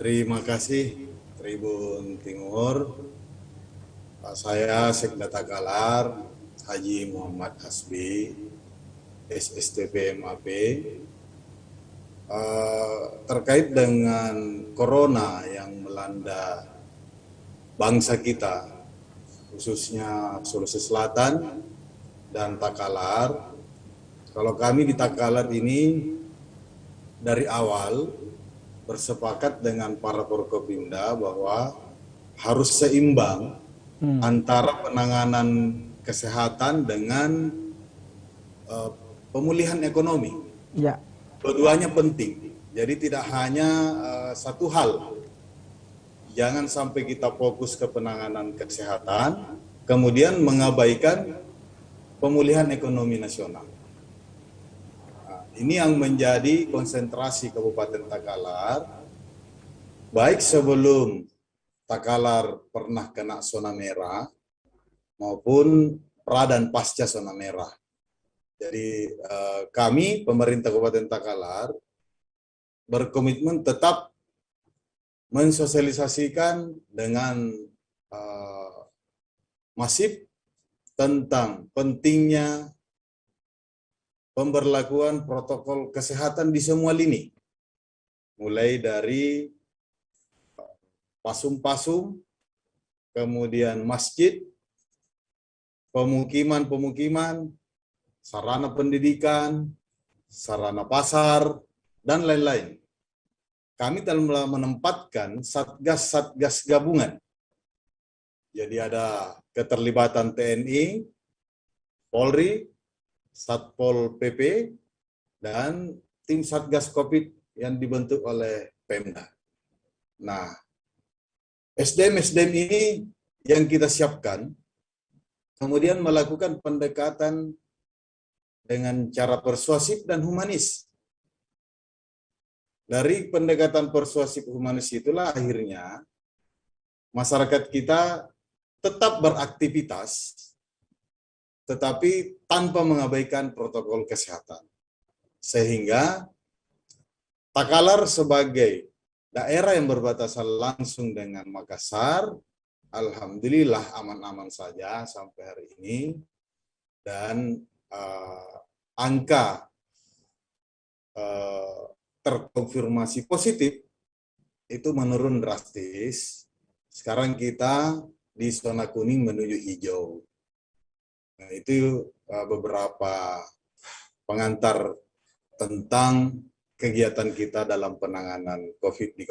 Terima kasih Tribun Timur. Saya Sekda Takalar, Haji Muhammad Hasbi, SSTP MAP. Terkait dengan corona yang melanda bangsa kita, khususnya Sulawesi Selatan dan Takalar. Kalau kami di Takalar ini dari awal bersepakat dengan para Forkopimda bahwa harus seimbang antara penanganan kesehatan dengan pemulihan ekonomi. Ya. Keduanya penting. Jadi tidak hanya satu hal. Jangan sampai kita fokus ke penanganan kesehatan, kemudian mengabaikan pemulihan ekonomi nasional. Nah, ini yang menjadi konsentrasi Kabupaten Takalar, baik sebelum Takalar pernah kena zona merah, maupun pra dan pasca zona merah. Jadi kami, pemerintah Kabupaten Takalar, berkomitmen tetap mensosialisasikan dengan masif tentang pentingnya pemberlakuan protokol kesehatan di semua lini. Mulai dari pasum-pasum, kemudian masjid, pemukiman-pemukiman, sarana pendidikan, sarana pasar, dan lain-lain. Kami telah menempatkan satgas-satgas gabungan. Jadi ada keterlibatan TNI, Polri, Satpol PP, dan tim Satgas COVID yang dibentuk oleh Pemda. Nah, SDM-SDM ini yang kita siapkan, kemudian melakukan pendekatan dengan cara persuasif dan humanis. Dari pendekatan persuasif humanis itulah akhirnya masyarakat kita tetap beraktivitas, tetapi tanpa mengabaikan protokol kesehatan. Sehingga Takalar sebagai daerah yang berbatasan langsung dengan Makassar, alhamdulillah aman-aman saja sampai hari ini. Dan angka terkonfirmasi positif itu menurun drastis. Sekarang kita di zona kuning menuju hijau. Nah, itu beberapa pengantar tentang kegiatan kita dalam penanganan COVID-19.